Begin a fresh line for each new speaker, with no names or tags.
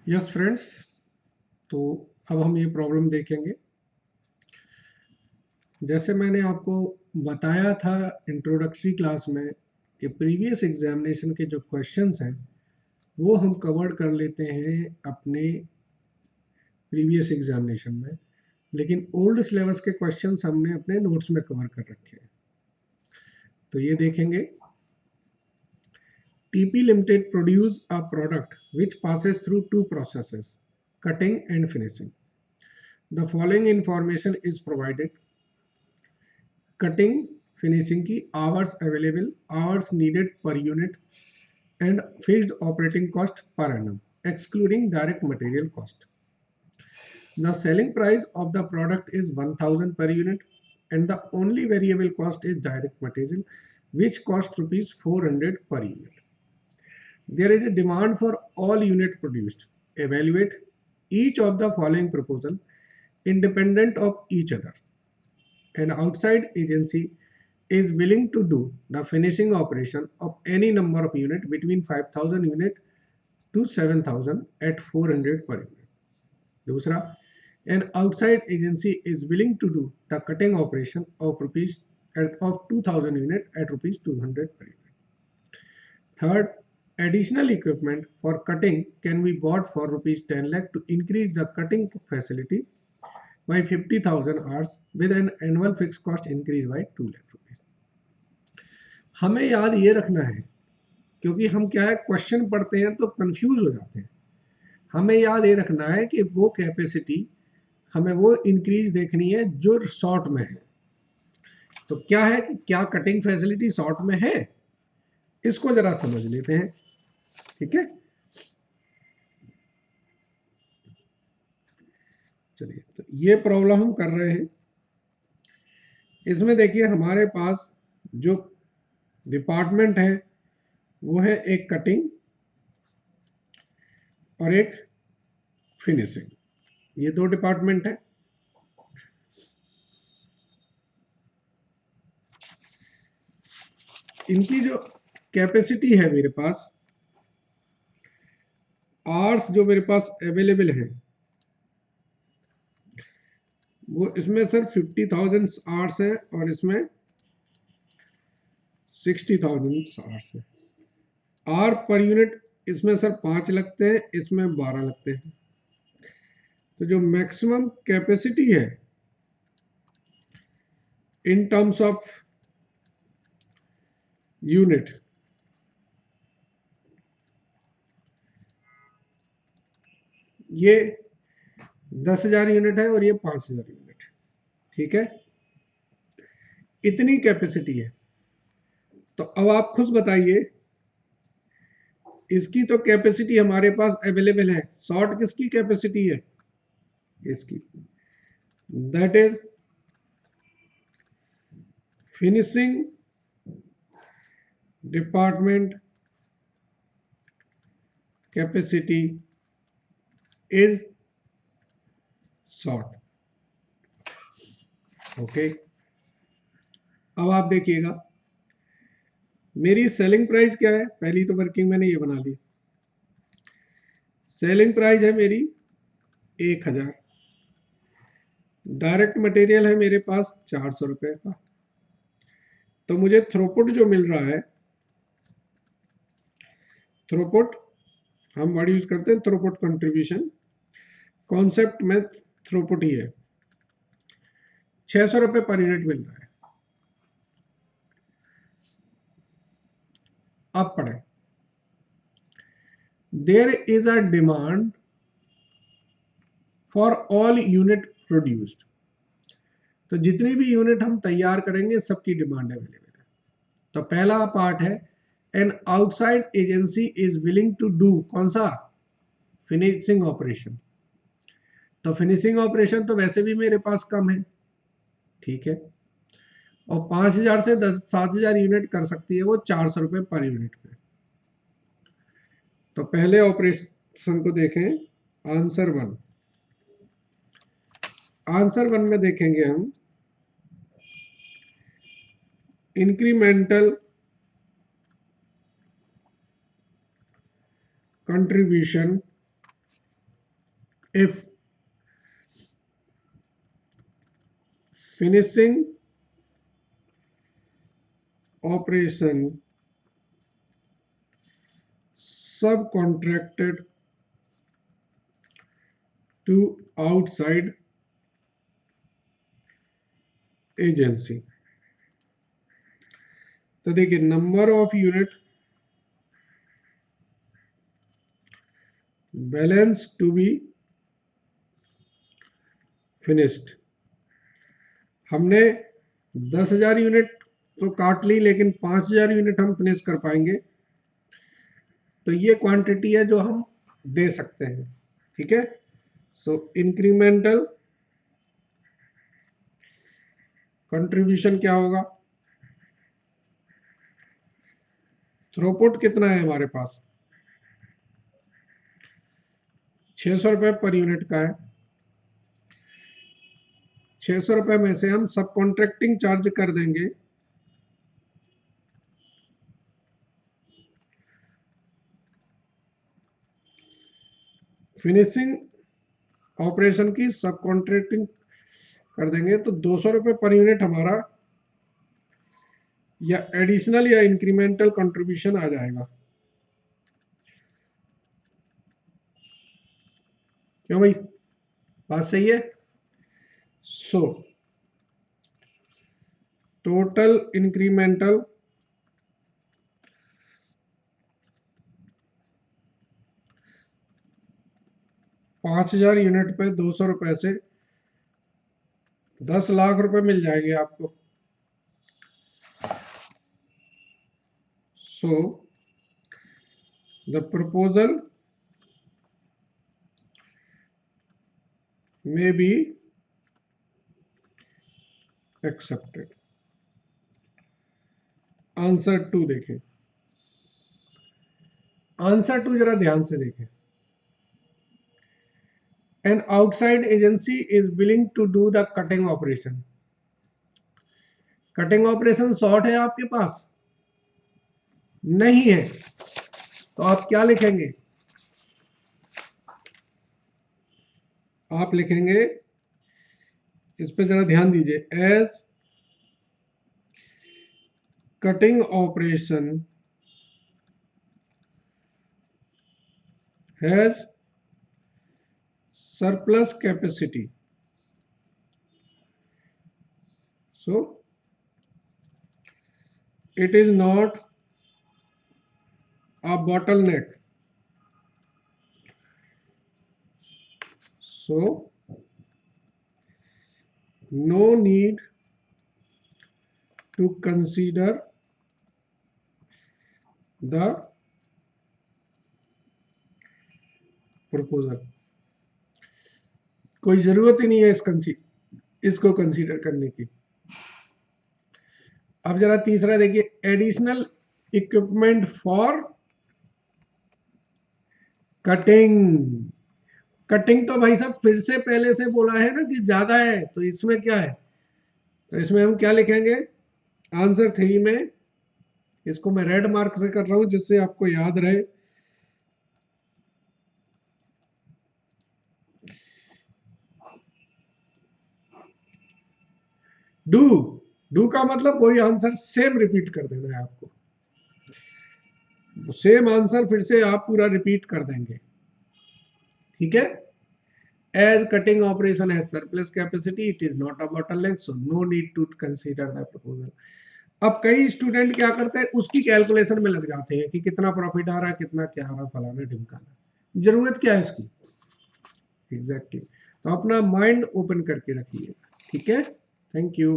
Yes friends, तो अब हम ये प्रॉब्लम देखेंगे। जैसे मैंने आपको बताया था इंट्रोडक्टरी क्लास में कि प्रीवियस एग्जामिनेशन के जो क्वेश्चंस हैं वो हम कवर कर लेते हैं अपने प्रीवियस एग्जामिनेशन में, लेकिन ओल्ड सिलेबस के क्वेश्चंस हमने अपने नोट्स में कवर कर रखे हैं। तो ये देखेंगे, TP Limited produce a product which passes through two processes, cutting and finishing. The following information is provided. Cutting finishing की hours available, hours needed per unit and fixed operating cost per annum excluding direct material cost. The selling price of the product is 1000 per unit and the only variable cost is direct material which costs rupees 400 per unit. There is a demand for all unit produced. Evaluate each of the following proposal independent of each other. An outside agency is willing to do the finishing operation of any number of unit between 5000 unit to 7000 at 400 per unit. दूसरा, an outside agency is willing to do the cutting operation of 2000 unit at rupees 200 per unit. Third, additional equipment for cutting can be bought for rupees 10 lakh to increase the cutting facility by 50,000 hours with an annual fixed cost increase by 2 lakh rupees. हमें याद ये रखना है, क्योंकि हम क्या है question पढ़ते हैं तो कंफ्यूज हो जाते हैं। हमें याद ये रखना है कि वो कैपेसिटी हमें वो इंक्रीज देखनी है जो शॉर्ट में है। तो क्या है कि क्या कटिंग फैसिलिटी शॉर्ट में है, इसको जरा समझ लेते हैं। ठीक है, चलिए, तो ये प्रॉब्लम हम कर रहे हैं। इसमें देखिए हमारे पास जो डिपार्टमेंट है वो है एक कटिंग और एक फिनिशिंग, ये दो डिपार्टमेंट है। इनकी जो कैपेसिटी है मेरे पास, आवर्स जो मेरे पास अवेलेबल है वो इसमें सर 50,000 आवर्स है और इसमें 60,000 आवर्स है। आर पर यूनिट इसमें सर 5 लगते हैं, इसमें 12 लगते हैं। तो जो मैक्सिमम कैपेसिटी है इन टर्म्स ऑफ यूनिट, ये 10,000 यूनिट है और ये 5,000 यूनिट। ठीक है, इतनी कैपेसिटी है। तो अब आप खुद बताइए, इसकी तो कैपेसिटी हमारे पास अवेलेबल है, शॉर्ट किसकी कैपेसिटी है? इसकी, that is finishing department capacity is short. Okay, अब आप देखिएगा मेरी सेलिंग प्राइस क्या है। पहली तो वर्किंग मैंने ये बना ली, सेलिंग प्राइस है मेरी 1000, डायरेक्ट मटेरियल है मेरे पास 400 रुपए का। तो मुझे थ्रूपुट जो मिल रहा है, थ्रूपुट हम वर्ड यूज करते हैं थ्रूपुट कंट्रीब्यूशन, कॉन्सेप्ट में थ्रूपुट ही है, 600 रुपए पर यूनिट मिल रहा है। अब पढ़े, there is a demand for all unit produced. तो जितनी भी यूनिट हम तैयार करेंगे सबकी डिमांड अवेलेबल है। तो पहला पार्ट है, an outside agency is willing to do, कौन सा? Finishing operation. तो फिनिशिंग ऑपरेशन तो वैसे भी मेरे पास कम है, ठीक है, और 5,000 से 7,000 यूनिट कर सकती है वो 400 रुपए पर यूनिट पे। तो पहले ऑपरेशन को देखें, आंसर 1। आंसर 1 में देखेंगे हम incremental contribution if finishing operation subcontracted to outside agency। तो देखिए number of unit balance to be finished. हमने 10,000 यूनिट तो काट ली, लेकिन 5,000 यूनिट हम फिनिश कर पाएंगे। तो ये क्वांटिटी है जो हम दे सकते हैं, ठीक है। सो इंक्रीमेंटल कंट्रीब्यूशन क्या होगा, थ्रूपुट कितना है हमारे पास, 600 रुपये पर यूनिट का है। 600 रुपये में से हम सब कॉन्ट्रैक्टिंग चार्ज कर देंगे फिनिशिंग ऑपरेशन की सब कॉन्ट्रैक्टिंग कर देंगे, तो 200 रुपये पर यूनिट हमारा या एडिशनल या इंक्रीमेंटल कंट्रीब्यूशन आ जाएगा। क्यों भाई, बात सही है। सो टोटल इंक्रीमेंटल $5,000 यूनिट पे 200 रुपए से 10 लाख रुपए मिल जाएंगे आपको। So the proposal may be accepted। Answer 2 देखें, आंसर 2 जरा ध्यान से देखें। An outside agency is willing to do the cutting operation। Cutting operation short है आपके पास नहीं है, तो आप क्या लिखेंगे, आप लिखेंगे, इस पे जरा ध्यान दीजिए, as cutting operation has surplus capacity, so it is not a bottleneck, so no need to consider the proposal। कोई जरूरत ही नहीं है इसको कंसीडर करने की। अब जरा तीसरा देखिए, additional equipment for cutting. Cutting तो भाई साहब फिर से पहले से बोला है ना कि ज्यादा है, तो इसमें क्या है, तो इसमें हम क्या लिखेंगे, आंसर 3 में, इसको मैं रेड मार्क से कर रहा हूं जिससे आपको याद रहे। डू का मतलब वही आंसर सेम रिपीट कर देना है आपको, सेम आंसर फिर से आप पूरा रिपीट कर देंगे, ठीक है। As cutting operation has surplus capacity, it is not a bottleneck, so no need to consider the proposal. अब कई स्टूडेंट क्या करते हैं, उसकी कैलकुलेशन में लग जाते हैं कि कितना प्रॉफिट आ रहा है, कितना क्या आ रहा है, फलाना ढिमकाना। जरूरत क्या है इसकी, एग्जैक्टली। तो अपना माइंड ओपन करके रखिए, ठीक है। Thank you.